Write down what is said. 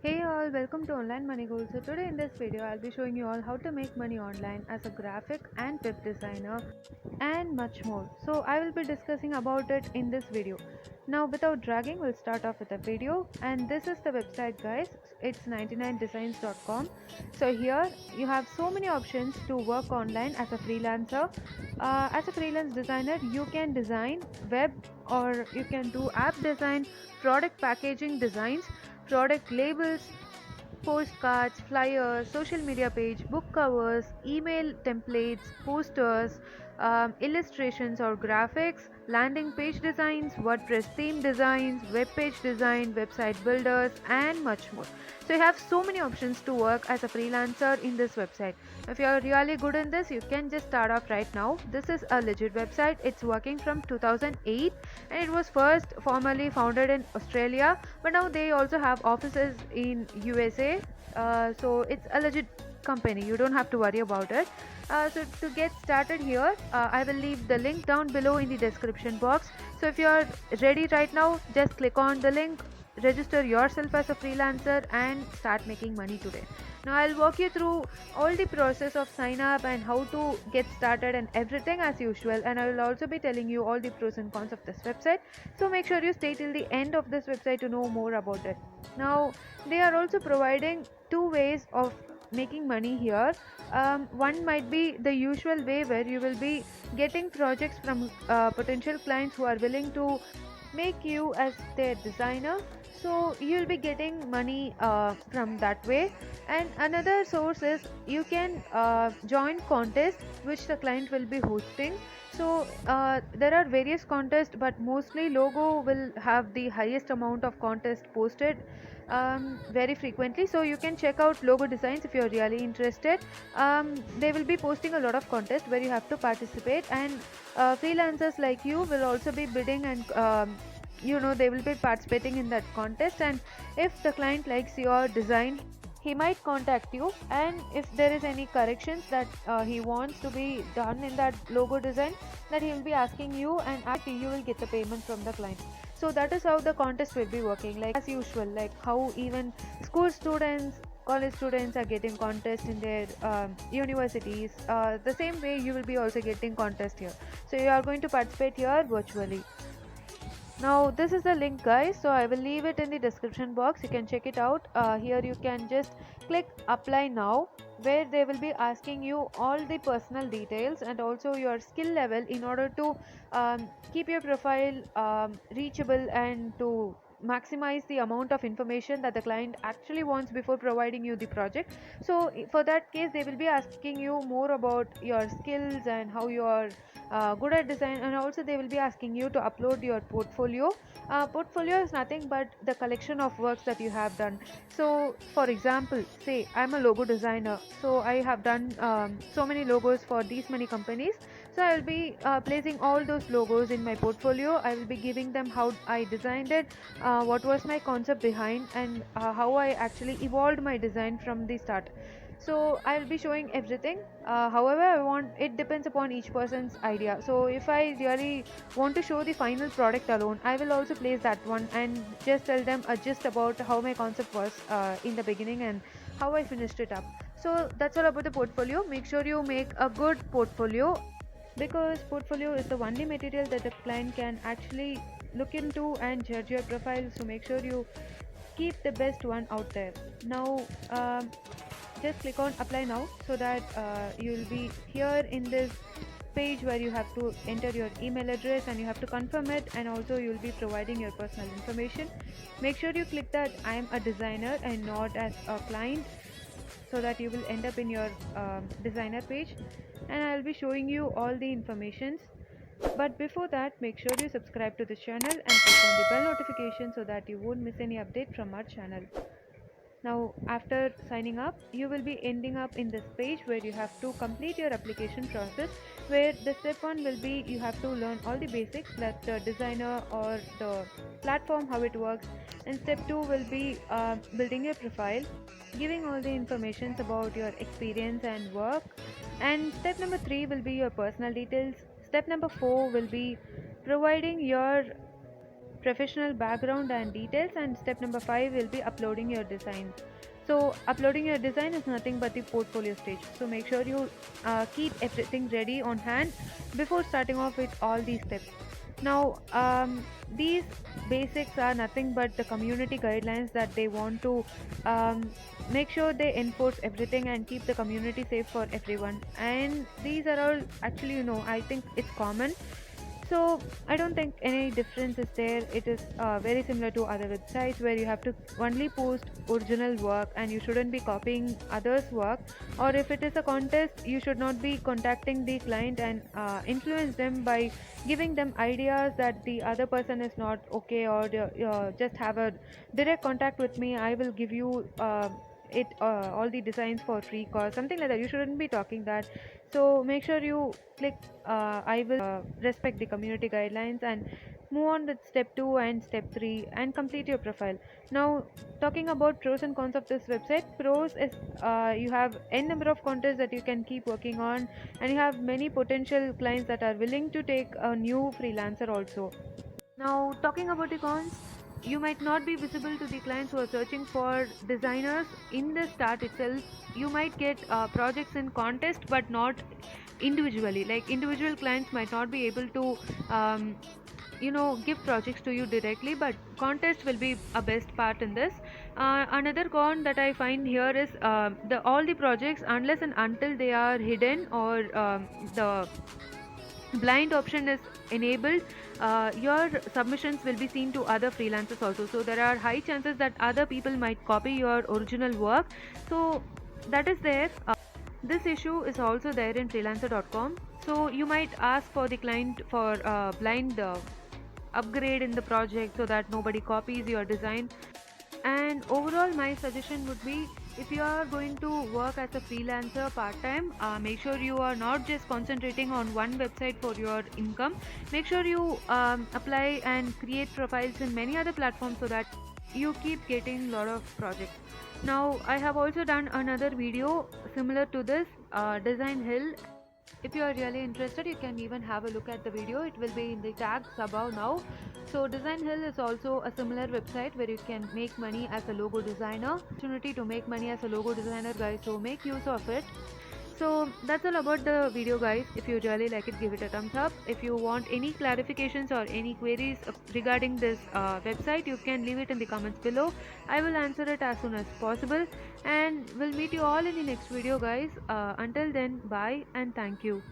Hey all, welcome to Online Money Goals. So today in this video I'll be showing you all how to make money online as a graphic and web designer and much more. So I will be discussing about it in this video. Now without dragging, we'll start off with the video, and this is the website guys. It's 99designs.com. So here you have so many options to work online as a freelancer. As a freelance designer you can design web, or you can do app design, product packaging designs, product labels, postcards, flyers, social media page, book covers, email templates, posters, illustrations or graphics, landing page designs, WordPress theme designs, web page design, website builders, and much more. So you have so many options to work as a freelancer in this website. If you are really good in this, you can just start off right now. This is a legit website. It's working from 2008, and it was first formally founded in Australia, but now they also have offices in USA. So it's a legit company, you don't have to worry about it. So to get started here, I will leave the link down below in the description box. So if you are ready right now, just click on the link, register yourself as a freelancer, and start making money today. Now I'll walk you through all the process of sign up and how to get started and everything as usual, and I will also be telling you all the pros and cons of this website. So make sure you stay till the end of this website to know more about it. Now they are also providing two ways of making money here. One might be the usual way where you will be getting projects from potential clients who are willing to make you as their designer, so you'll be getting money from that way. And another source is you can join contests which the client will be hosting. So there are various contests, but mostly logo will have the highest amount of contest posted very frequently. So you can check out logo designs if you're really interested. They will be posting a lot of contests where you have to participate, and freelancers like you will also be bidding, and they will be participating in that contest. And if the client likes your design, he might contact you, and if there is any corrections that he wants to be done in that logo design, that he will be asking you, and after you will get the payment from the client. So that is how the contest will be working, like as usual, like how even school students, college students are getting contests in their universities. The same way you will be also getting contest here. So you are going to participate here virtually. Now this is the link guys, so I will leave it in the description box. You can check it out. Here you can just click apply now, where they will be asking you all the personal details and also your skill level in order to keep your profile reachable and to maximize the amount of information that the client actually wants before providing you the project. So for that case, they will be asking you more about your skills and how you are good at design, and also they will be asking you to upload your portfolio. Portfolio is nothing but the collection of works that you have done. So for example, say I'm a logo designer, so I have done so many logos for these many companies. So I will be placing all those logos in my portfolio. I will be giving them how I designed it, what was my concept behind, and how I actually evolved my design from the start. So I'll be showing everything. However, I want, it depends upon each person's idea. So if I really want to show the final product alone, I will also place that one and just tell them just about how my concept was in the beginning and how I finished it up. So that's all about the portfolio. Make sure you make a good portfolio, because portfolio is the only material that the client can actually look into and judge your profile. So make sure you keep the best one out there. Now just click on apply now, so that you will be here in this page where you have to enter your email address and you have to confirm it, and also you will be providing your personal information. Make sure you click that I am a designer and not as a client, so that you will end up in your designer page, and I'll be showing you all the informations. But before that, make sure you subscribe to this channel and click on the bell notification so that you won't miss any update from our channel. Now after signing up, you will be ending up in this page where you have to complete your application process, where the step 1 will be you have to learn all the basics, like the designer or the platform, how it works. And step 2 will be building your profile, giving all the informations about your experience and work. And step number 3 will be your personal details. Step number 4 will be providing your professional background and details, and step number 5 will be uploading your design. So uploading your design is nothing but the portfolio stage. So make sure you keep everything ready on hand before starting off with all these steps. Now, these basics are nothing but the community guidelines that they want to um, make sure they enforce everything and keep the community safe for everyone. And these are all actually, I think it's common, so I don't think any difference is there. It is very similar to other websites where you have to only post original work and you shouldn't be copying others' work. Or if it is a contest, you should not be contacting the client and influence them by giving them ideas that the other person is not okay, or just have a direct contact with me. I will give you. It all the designs for free cost, something like that. You shouldn't be talking that. So make sure you click I will respect the community guidelines and move on with step 2 and step 3 and complete your profile. Now, talking about pros and cons of this website, pros is you have n number of contests that you can keep working on, and you have many potential clients that are willing to take a new freelancer also. Now, talking about the cons, you might not be visible to the clients who are searching for designers in the start itself. You might get projects in contest, but not individually. Like individual clients might not be able to, give projects to you directly, but contest will be a best part in this. Another con that I find here is the all the projects, unless and until they are hidden or the blind option is enabled, your submissions will be seen to other freelancers also, so there are high chances that other people might copy your original work. So that is there. This issue is also there in freelancer.com, so you might ask for the client for blind upgrade in the project so that nobody copies your design. And overall, my suggestion would be, if you are going to work as a freelancer part time, make sure you are not just concentrating on one website for your income. Make sure you apply and create profiles in many other platforms so that you keep getting a lot of projects. Now, I have also done another video similar to this, Design Hill. If you are really interested, you can even have a look at the video. It will be in the tags above now. So Design Hill is also a similar website where you can make money as a logo designer. Opportunity to make money as a logo designer, guys, so make use of it. So that's all about the video, guys. If you really like it, give it a thumbs up. If you want any clarifications or any queries regarding this website, you can leave it in the comments below. I will answer it as soon as possible, and we'll meet you all in the next video, guys. Until then, bye and thank you.